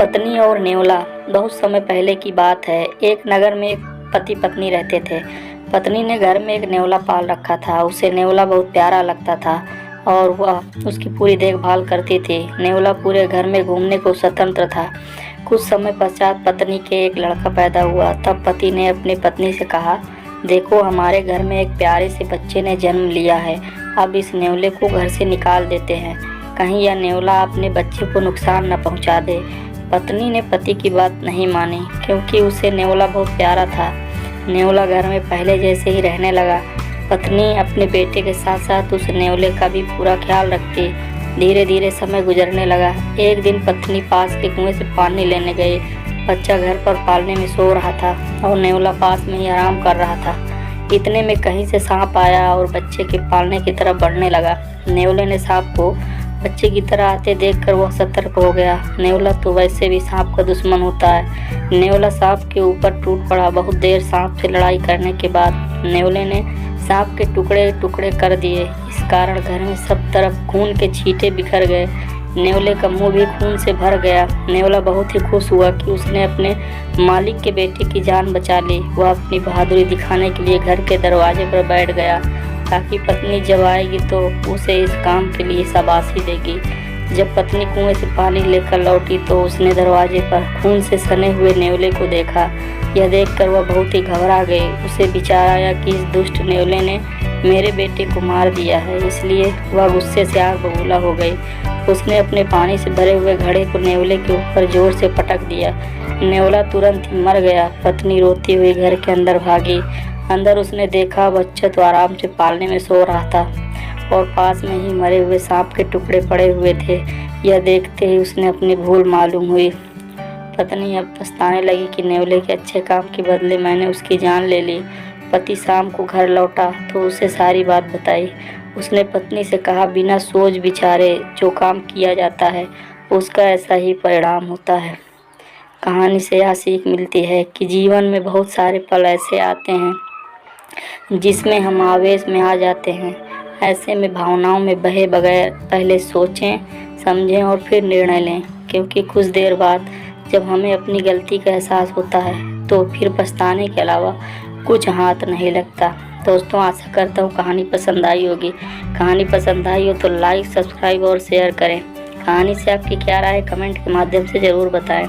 पत्नी और नेवला। बहुत समय पहले की बात है। एक नगर में एक पति पत्नी रहते थे। पत्नी ने घर में एक नेवला पाल रखा था। उसे नेवला बहुत प्यारा लगता था और वह उसकी पूरी देखभाल करती थी। नेवला पूरे घर में घूमने को स्वतंत्र था। कुछ समय पश्चात पत्नी के एक लड़का पैदा हुआ। तब पति ने अपनी पत्नी से कहा, देखो, हमारे घर में एक प्यारे से बच्चे ने जन्म लिया है। अब इस नेवले को घर से निकाल देते हैं, कहीं यह नेवला अपने बच्चे को नुकसान न पहुंचा दे। पत्नी ने पति की बात नहीं मानी, क्योंकि उसे नेवला बहुत प्यारा था। नेवला घर में पहले जैसे ही रहने लगा। पत्नी अपने बेटे के साथ साथ उस नेवले का भी पूरा ख्याल रखती। धीरे धीरे समय गुजरने लगा। एक दिन पत्नी पास के कुएं से पानी लेने गई। बच्चा घर पर पालने में सो रहा था और नेवला पास में ही आराम कर रहा था। इतने में कहीं से सांप आया और बच्चे के पालने की तरफ बढ़ने लगा। नेवले ने सांप को बच्चे की तरह आते देखकर वह सतर्क हो गया। नेवला तो वैसे भी सांप का दुश्मन होता है। नेवला सांप के ऊपर टूट पड़ा। बहुत देर सांप से लड़ाई करने के बाद नेवले ने सांप के टुकड़े टुकड़े कर दिए। इस कारण घर में सब तरफ खून के छींटे बिखर गए। नेवले का मुंह भी खून से भर गया। नेवला बहुत ही खुश हुआ कि उसने अपने मालिक के बेटे की जान बचा ली। वह अपनी बहादुरी दिखाने के लिए घर के दरवाजे पर बैठ गया, ताकि पत्नी जब आएगी तो उसे इस काम के लिए शाबाशी देगी। जब पत्नी कुएं से पानी लेकर लौटी तो उसने दरवाजे पर खून से सने हुए नेवले को देखा। यह देखकर वह बहुत ही घबरा गई। उसे विचार आया कि इस दुष्ट नेवले ने मेरे बेटे को मार दिया है, इसलिए वह गुस्से से आग बबूला हो गई। उसने अपने पानी से भरे हुए घड़े को नेवले के ऊपर जोर से पटक दिया। नेवला तुरंत ही मर गया। पत्नी रोती हुई घर के अंदर भागी। अंदर उसने देखा बच्चा तो आराम से पालने में सो रहा था और पास में ही मरे हुए सांप के टुकड़े पड़े हुए थे। यह देखते ही उसने अपनी भूल मालूम हुई। पत्नी अब पछताने लगी कि नेवले के अच्छे काम के बदले मैंने उसकी जान ले ली। पति शाम को घर लौटा तो उसे सारी बात बताई। उसने पत्नी से कहा, बिना सोच विचारे जो काम किया जाता है उसका ऐसा ही परिणाम होता है। कहानी से यह सीख मिलती है कि जीवन में बहुत सारे पल ऐसे आते हैं जिसमें हम आवेश में आ जाते हैं। ऐसे में भावनाओं में बहे बगैर पहले सोचें, समझें और फिर निर्णय लें, क्योंकि कुछ देर बाद जब हमें अपनी गलती का एहसास होता है तो फिर पछताने के अलावा कुछ हाथ नहीं लगता। दोस्तों, आशा करता हूँ कहानी पसंद आई होगी। कहानी पसंद आई हो तो लाइक, सब्सक्राइब और शेयर करें। कहानी से आपकी क्या राय है कमेंट के माध्यम से ज़रूर बताएं।